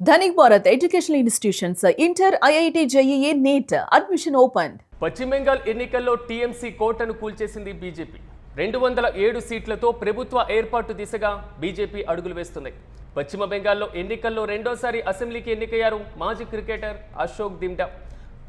Dhanik Bharat educational institutions inter IIT JEE NEET admission open. పశ్చిమ బెంగాల్ ఎన్నికల్లో TMC కోటను కూల్చేసింది బీజేపీ. 207 సీట్లతో ప్రభుత్వ ఏర్పాటు దిశగా బీజేపీ అడుగులు వేస్తుంది. పశ్చిమ బెంగాల్లో ఎన్నికల్లో రెండోసారి అసెంబ్లీకి ఎన్నికయ్యారు మాజీ క్రికెటర్ అశోక్ దిండా.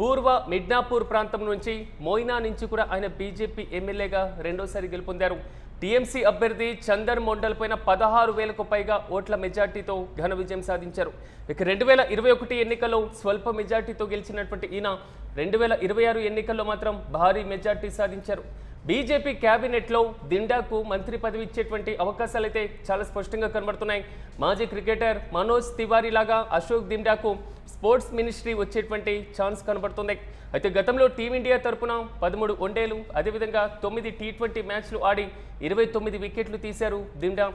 పూర్వ మిడ్నాపూర్ ప్రాంతం నుంచి మోయినా నుంచి కూడా ఆయన బీజేపీ ఎమ్మెల్యేగా రెండోసారి గెలుపొందారు. టీఎంసీ అభ్యర్థి చందర్ మండల్ పైన 16,000కు పైగా ఓట్ల మెజార్టీతో ఘన విజయం సాధించారు. ఇక 2021 ఎన్నికల్లో స్వల్ప మెజార్టీతో గెలిచినటువంటి ఈయన 2026 ఎన్నికల్లో మాత్రం భారీ మెజార్టీ సాధించారు. బీజేపీ క్యాబినెట్లో దిండాకు మంత్రి పదవి ఇచ్చేటువంటి అవకాశాలైతే చాలా స్పష్టంగా కనబడుతున్నాయి. మాజీ క్రికెటర్ మనోజ్ తివారీ లాగా అశోక్ దిండాకు స్పోర్ట్స్ మినిస్ట్రీ వచ్చేటువంటి ఛాన్స్ కనబడుతుంది. అయితే గతంలో టీమిండియా తరపున 13 వన్డేలు అదేవిధంగా 9 T20 మ్యాచ్లు ఆడి 29 వికెట్లు తీశారు దిండా.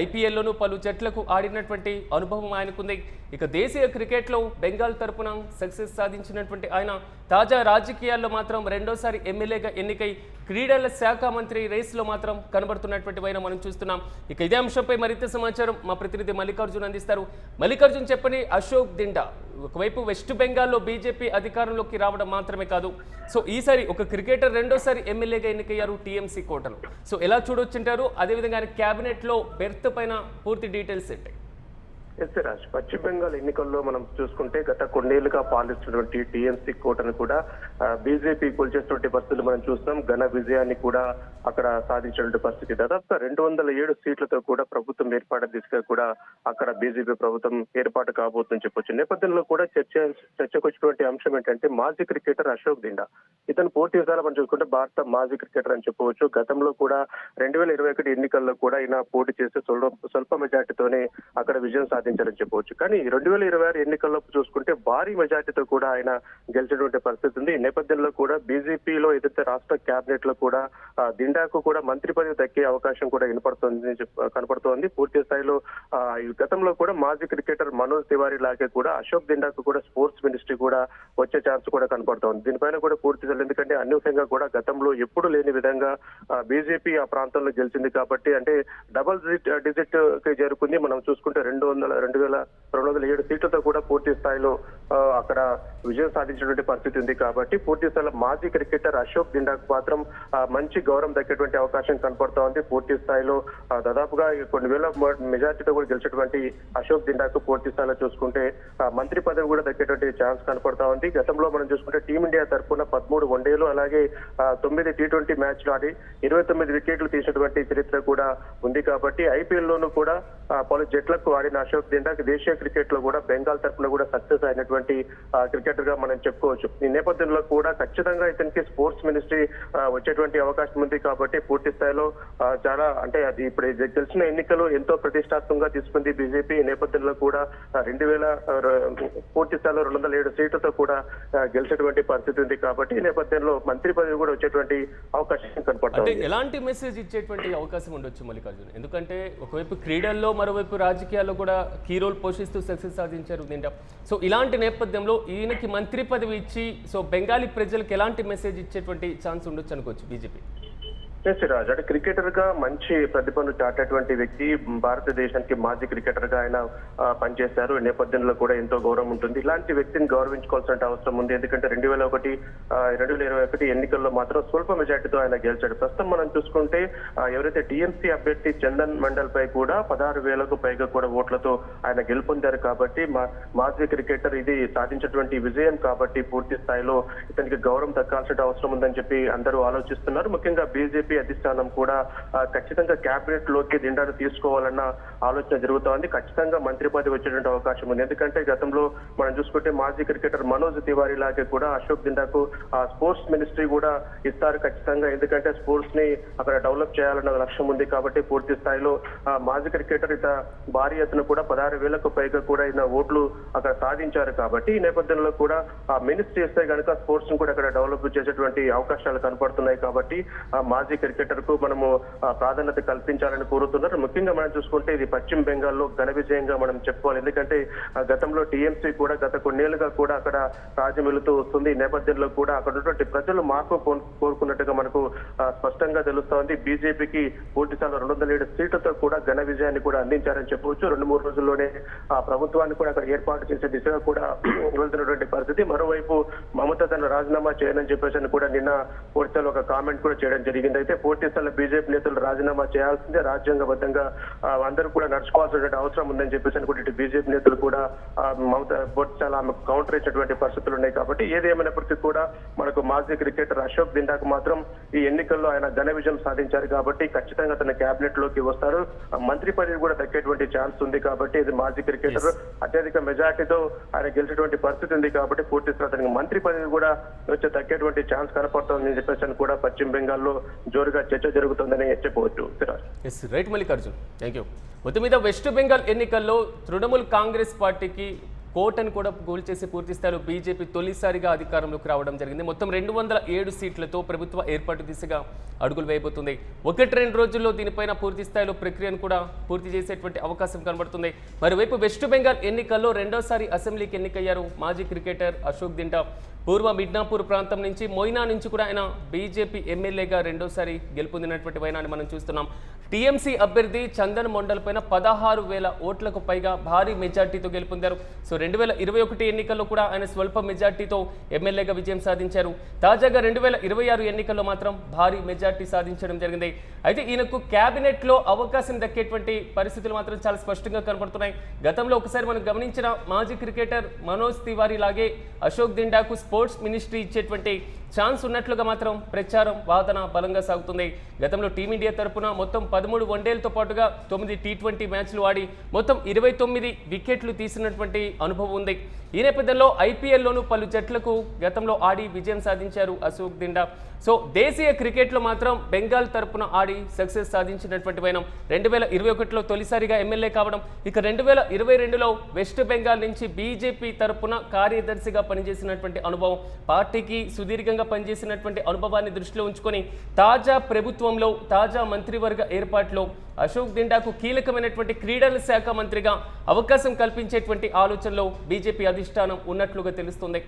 ఐపీఎల్లోనూ పలు జట్లకు ఆడినటువంటి అనుభవం ఆయనకుంది. ఇక దేశీయ క్రికెట్లో బెంగాల్ తరపున సక్సెస్ సాధించినటువంటి ఆయన తాజా రాజకీయాల్లో మాత్రం రెండోసారి ఎమ్మెల్యేగా ఎన్నికై క్రీడల శాఖ మంత్రి రేసులో మాత్రం కనబడుతున్నటువంటి వైన మనం చూస్తున్నాం. ఇక ఇదే అంశంపై మరింత సమాచారం మా ప్రతినిధి మల్లికార్జున్ అందిస్తారు. మల్లికార్జున్ చెప్పని అశోక్ దిండా ఒకవైపు వెస్ట్ బెంగాల్లో బీజేపీ అధికారంలోకి రావడం మాత్రమే కాదు, సో ఈసారి ఒక క్రికెటర్ రెండోసారి ఎమ్మెల్యేగా ఎన్నికయ్యారు టీఎంసీ కోటలో. సో ఎలా చూడొచ్చుంటారు, అదేవిధంగా ఆయన క్యాబినెట్లో బెర్త్ పైన పూర్తి డీటెయిల్స్ ఏంటి? ఎస్ రాజ్, పశ్చిమ బెంగాల్ ఎన్నికల్లో మనం చూసుకుంటే గత కొన్నేళ్లుగా పాలిస్తున్నటువంటి టీఎంసీ కోటను కూడా బీజేపీ కూల్చేస్తున్న పరిస్థితులు మనం చూస్తున్నాం. ఘన విజయాన్ని కూడా అక్కడ సాధించినటువంటి పరిస్థితి. దాదాపుగా 207 సీట్లతో కూడా ప్రభుత్వం ఏర్పాటు దిశగా కూడా అక్కడ బీజేపీ ప్రభుత్వం ఏర్పాటు కాబోతుందని చెప్పొచ్చు. నేపథ్యంలో కూడా చర్చకు వచ్చినటువంటి అంశం ఏంటంటే మాజీ క్రికెటర్ అశోక్ దిండా. ఇతను పూర్తి విధాలు మనం చూసుకుంటే భారత మాజీ క్రికెటర్ అని చెప్పవచ్చు. గతంలో కూడా 2021 ఎన్నికల్లో కూడా ఈయన పోటీ చేసి స్వల్ప మెజార్టీతోనే అక్కడ విజయం సాధించారని చెప్పవచ్చు. కానీ 2026 ఎన్నికల్లో చూసుకుంటే భారీ మెజార్టీతో కూడా ఆయన గెలిచినటువంటి పరిస్థితి ఉంది. ఈ నేపథ్యంలో కూడా బీజేపీలో ఏదైతే రాష్ట్ర క్యాబినెట్ లో కూడా దిండాకు కూడా మంత్రి పదవి దక్కే అవకాశం కూడా కనపడుతోంది. పూర్తి స్థాయిలో గతంలో కూడా మాజీ క్రికెటర్ మనోజ్ తివారీ లాగే కూడా అశోక్ దిండాకు కూడా స్పోర్ట్స్ మినిస్ట్రీ కూడా వచ్చే ఛాన్స్ కూడా కనపడుతోంది. దీనిపైన కూడా పూర్తి ఎందుకంటే అనూహ్యంగా కూడా గతంలో ఎప్పుడు లేని విధంగా బీజేపీ ఆ ప్రాంతంలో గెలిచింది కాబట్టి, అంటే డబుల్ డిజిట్ కి చేరుకుంది. మనం చూసుకుంటే 207 సీట్లతో కూడా పూర్తి స్థాయిలో అక్కడ విజయం సాధించినటువంటి పరిస్థితి ఉంది. కాబట్టి పూర్తి స్థాయిలో మాజీ క్రికెటర్ అశోక్ దిండాకు మాత్రం మంచి గౌరవం దక్కేటువంటి అవకాశం కనపడుతూ ఉంది. పూర్తి స్థాయిలో దాదాపుగా కొన్ని వేల మెజార్టీతో కూడా గెలిచినటువంటి అశోక్ దిండాకు పూర్తి స్థాయిలో చూసుకుంటే మంత్రి పదవి కూడా దక్కేటువంటి ఛాన్స్ కనపడతా ఉంది. గతంలో మనం చూసుకుంటే టీమిండియా తరఫున 13 వన్డేలు అలాగే 9 T20 మ్యాచ్లు ఆడి 29 వికెట్లు తీసినటువంటి చరిత్ర కూడా ఉంది. కాబట్టి ఐపీఎల్ లోనూ కూడా పలు జట్లకు ఆడిన అశోక్ దిండాకి దేశీయ క్రికెట్ లో కూడా బెంగాల్ తరఫున కూడా సక్సెస్ అయినటువంటి క్రికెటర్ గా మనం చెప్పుకోవచ్చు. ఈ నేపథ్యంలో కూడా ఖచ్చితంగా ఇతనికి స్పోర్ట్స్ మినిస్ట్రీ వచ్చేటువంటి అవకాశం ఉంది. కాబట్టి పూర్తి స్థాయిలో చాలా అంటే అది ఇప్పుడు గెలిచిన ఎన్నికలు ఎంతో ప్రతిష్టాత్మకంగా తీసుకుంది బీజేపీ. ఈ నేపథ్యంలో కూడా 2000 పూర్తి స్థాయిలో 207 సీట్లతో కూడా గెలిచేటువంటి పరిస్థితి ఉంది. కాబట్టి ఈ నేపథ్యంలో మంత్రి పదవి కూడా వచ్చేటువంటి అవకాశం కనపడుతుంది. ఎలాంటి మెసేజ్ ఇచ్చేటువంటి అవకాశం ఉండొచ్చు మల్లికార్జున్? ఎందుకంటే ఒకవైపు క్రీడల్లో మరోవైపు రాజకీయాల్లో కూడా కీ రోల్ పోషిస్తూ సక్సెస్ సాధించారు దిండా. సో ఇలాంటి నేపథ్యంలో ఈయనకి మంత్రి పదవి ఇచ్చి సో బెంగాలీ ప్రజలకు ఎలాంటి మెసేజ్ ఇచ్చేటువంటి ఛాన్స్ ఉండొచ్చు అనుకోవచ్చు బీజేపీ? రాజ్, అంటే క్రికెటర్ గా మంచి ప్రతిభను చాటేటువంటి వ్యక్తి, భారతదేశానికి మాజీ క్రికెటర్ గా ఆయన పనిచేశారు. ఈ నేపథ్యంలో కూడా ఎంతో గౌరవం ఉంటుంది. ఇలాంటి వ్యక్తిని గౌరవించుకోవాల్సిన అవసరం ఉంది. ఎందుకంటే 2021 ఎన్నికల్లో మాత్రం స్వల్ప మెజార్టీతో ఆయన గెలిచాడు. ప్రస్తుతం మనం చూసుకుంటే ఎవరైతే టీఎంసీ అభ్యర్థి చందన్ మండల్ పై కూడా 16,000కు పైగా కూడా ఓట్లతో ఆయన గెలుపొందారు. కాబట్టి మాజీ క్రికెటర్ ఇది సాధించినటువంటి విజయం కాబట్టి పూర్తి స్థాయిలో ఇతనికి గౌరవం దక్కాల్సిన అవసరం ఉందని చెప్పి అందరూ ఆలోచిస్తున్నారు. ముఖ్యంగా బీజేపీ అధిష్టానం కూడా ఖచ్చితంగా క్యాబినెట్ లోకి దిండాను తీసుకోవాలన్న ఆలోచన జరుగుతోంది. ఖచ్చితంగా మంత్రి పదవి వచ్చేటువంటి అవకాశం ఉంది. ఎందుకంటే గతంలో మనం చూసుకుంటే మాజీ క్రికెటర్ మనోజ్ తివారీ లాగే కూడా అశోక్ దిండాకు స్పోర్ట్స్ మినిస్ట్రీ కూడా ఇస్తారు ఖచ్చితంగా. ఎందుకంటే స్పోర్ట్స్ ని అక్కడ డెవలప్ చేయాలన్న లక్ష్యం ఉంది. కాబట్టి పూర్తి స్థాయిలో మాజీ క్రికెటర్ భారీ ఎత్తున కూడా 16,000కు పైగా కూడా ఈయన ఓట్లు అక్కడ సాధించారు. కాబట్టి ఈ నేపథ్యంలో కూడా మినిస్ట్రీ ఇస్తే కనుక స్పోర్ట్స్ ని కూడా అక్కడ డెవలప్ చేసేటువంటి అవకాశాలు కనపడుతున్నాయి. కాబట్టి మాజీ క్రికెటర్ కు మనము ప్రాధాన్యత కల్పించాలని కోరుతున్నారు. ముఖ్యంగా మనం చూసుకుంటే ఇది పశ్చిమ బెంగాల్లో ఘన విజయంగా మనం చెప్పుకోవాలి. ఎందుకంటే గతంలో టీఎంసీ కూడా గత కొన్నేళ్లుగా కూడా అక్కడ రాజ్యం వెళుతూ వస్తుంది. ఈ నేపథ్యంలో కూడా అక్కడ ఉన్నటువంటి ప్రజలు మార్పు కోరుకున్నట్టుగా మనకు స్పష్టంగా తెలుస్తోంది. బీజేపీకి పూర్తిస్థాయిలో 207 సీట్లతో కూడా ఘన విజయాన్ని కూడా అందించారని చెప్పవచ్చు. 2-3 రోజుల్లోనే ఆ ప్రభుత్వాన్ని కూడా అక్కడ ఏర్పాటు చేసే దిశగా కూడా వెళ్తున్నటువంటి పరిస్థితి. మరోవైపు మమత తన రాజీనామా చేయనని చెప్పేసి కూడా నిన్న పూర్తిస్థాయిలో ఒక కామెంట్ కూడా చేయడం జరిగింది. అయితే పూర్తిస్థాయిలో బీజేపీ నేతలు రాజీనామా చేయాల్సిందే, రాజ్యాంగబద్ధంగా అందరూ కూడా నడుచుకోవాల్సిన అవసరం ఉందని చెప్పేసి కూడా ఇటు బీజేపీ నేతలు కూడా మమత పూర్తిస్థాయిలో ఆమె కౌంటర్ ఇచ్చినటువంటి పరిస్థితులు ఉన్నాయి. కాబట్టి ఏదేమైనప్పటికీ కూడా మనకు మాజీ క్రికెటర్ అశోక్ దిండాకు మాత్రం ఈ ఎన్నికల్లో ఆయన ఘన విజయం సాధించారు కాబట్టి ఖచ్చితంగా తన కేబినెట్ లోకి వస్తారు. మంత్రి పదవి కూడా దక్కేటువంటి ఛాన్స్ ఉంది. కాబట్టి ఇది మాజీ క్రికెటర్ అత్యధిక మెజార్టీతో ఆయన గెలిచేటువంటి పరిస్థితి ఉంది. కాబట్టి పూర్తిస్థాయి అతనికి మంత్రి పదవి కూడా వచ్చి దక్కేటువంటి ఛాన్స్ కనపడుతుందని చెప్పేసి కూడా పశ్చిమ బెంగాల్లో జోరుగా చర్చ జరుగుతుందని చెప్పవచ్చు. Right Mallikarjun, thank you. మొత్తం మీద వెస్ట్ బెంగాల్ ఎన్నికల్లో తృణమూల్ కాంగ్రెస్ పార్టీకి కోటను కూడా కూల్చేసి పూర్తి స్థాయిలో బీజేపీ తొలిసారిగా అధికారంలోకి రావడం జరిగింది. మొత్తం 207 సీట్లతో ప్రభుత్వ ఏర్పాటు దిశగా అడుగులు వేయబోతుంది. 1-2 రోజుల్లో దీనిపైన పూర్తి స్థాయిలో ప్రక్రియను కూడా పూర్తి చేసేటువంటి అవకాశం కనబడుతుంది. మరోవైపు వెస్ట్ బెంగాల్ ఎన్నికల్లో రెండోసారి అసెంబ్లీకి ఎన్నికయ్యారు మాజీ క్రికెటర్ అశోక్ దిండా. పూర్వ మిడ్నాపూర్ ప్రాంతం నుంచి మొయినా నుంచి కూడా ఆయన బీజేపీ ఎమ్మెల్యేగా రెండోసారి గెలుపొందినటువంటి వైనాన్ని మనం చూస్తున్నాం. టీఎంసీ అభ్యర్థి చందన్ మండల్ పైన 16,000 ఓట్లకు పైగా భారీ మెజార్టీతో గెలుపొందారు. సో 2021 ఎన్నికల్లో కూడా ఆయన స్వల్ప మెజార్టీతో ఎమ్మెల్యేగా విజయం సాధించారు. తాజాగా 2026 ఎన్నికల్లో మాత్రం భారీ మెజార్టీ సాధించడం జరిగింది. అయితే ఈయనకు క్యాబినెట్లో అవకాశం దక్కేటువంటి పరిస్థితులు మాత్రం చాలా స్పష్టంగా కనబడుతున్నాయి. గతంలో ఒకసారి మనం గమనించిన మాజీ క్రికెటర్ మనోజ్ తివారీ లాగే అశోక్ దిండాకు స్పోర్ట్స్ మినిస్ట్రీ ఇచ్చేటువంటి ఛాన్స్ ఉన్నట్లుగా మాత్రం ప్రచారం వాదన బలంగా సాగుతుంది. గతంలో టీమిండియా తరపున మొత్తం 13 వన్డేలతో పాటుగా 9 T20 మ్యాచ్లు ఆడి మొత్తం 29 వికెట్లు తీసినటువంటి అనుభవం ఉంది. ఈ నేపథ్యంలో ఐపీఎల్లోనూ పలు జట్లకు గతంలో ఆడి విజయం సాధించారు అశోక్ దిండా. సో దేశీయ క్రికెట్లో మాత్రం బెంగాల్ తరపున ఆడి సక్సెస్ సాధించినటువంటి వైనం 2021లో తొలిసారిగా ఎమ్మెల్యే కావడం, ఇక 2022లో వెస్ట్ బెంగాల్ నుంచి బీజేపీ తరపున కార్యదర్శిగా పనిచేసినటువంటి అనుభవం, పార్టీకి సుదీర్ఘంగా పనిచేసినటువంటి అనుభవాన్ని దృష్టిలో ఉంచుకొని తాజా ప్రభుత్వంలో తాజా మంత్రివర్గ ఏర్పాటులో అశోక్ దిండాకు కీలకమైనటువంటి క్రీడల శాఖ మంత్రిగా అవకాశం కల్పించేటువంటి ఆలోచనలో బీజేపీ అధిష్టానం ఉన్నట్లుగా తెలుస్తుంది.